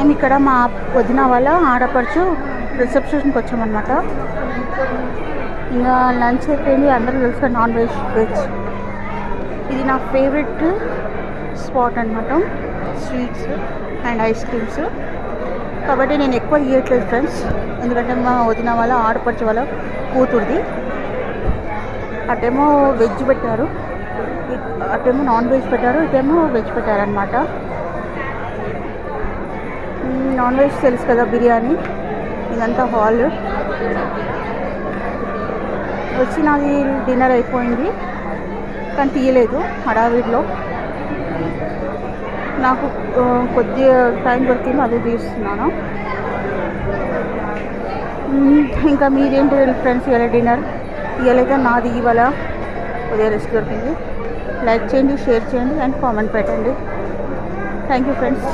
మేము ఇక్కడ మా వదిన వాళ్ళ ఆడపడుచు రిసెప్షన్కి వచ్చామన్నమాట. ఇంకా లంచ్ అయిపోయింది. అందరూ తెలుసు నాన్ వెజ్ వెజ్ ఇది నా ఫేవరెట్ స్పాట్ అనమాట. స్వీట్స్ అండ్ ఐస్ క్రీమ్స్ కాబట్టి నేను ఎక్కువ ఇవ్వట్లేదు ఫ్రెండ్స్, ఎందుకంటే మా వదిన వాళ్ళ ఆడపడుచు వాళ్ళ కూతురుది. అటేమో వెజ్ పెట్టారు, అటేమో నాన్ వెజ్ పెట్టారు, ఇటేమో వెజ్ పెట్టారనమాట. నాన్ వెజ్ తెలుసు కదా, బిర్యానీ. ఇదంతా హాల్ వచ్చి నాది డిన్నర్ అయిపోయింది కానీ తీయలేదు హడావిడిలో. నాకు కొద్దిగా టైం దొరికింది, అది తీస్తున్నాను. ఇంకా మీరేంటి ఫ్రెండ్స్ ఇవాళ డిన్నర్? ఇవాళైతే నాది ఇవాళ కొద్దిగా రెస్ట్ దొరికింది. లైక్ చేయండి, షేర్ చేయండి అండ్ కామెంట్ పెట్టండి. Thank you friends.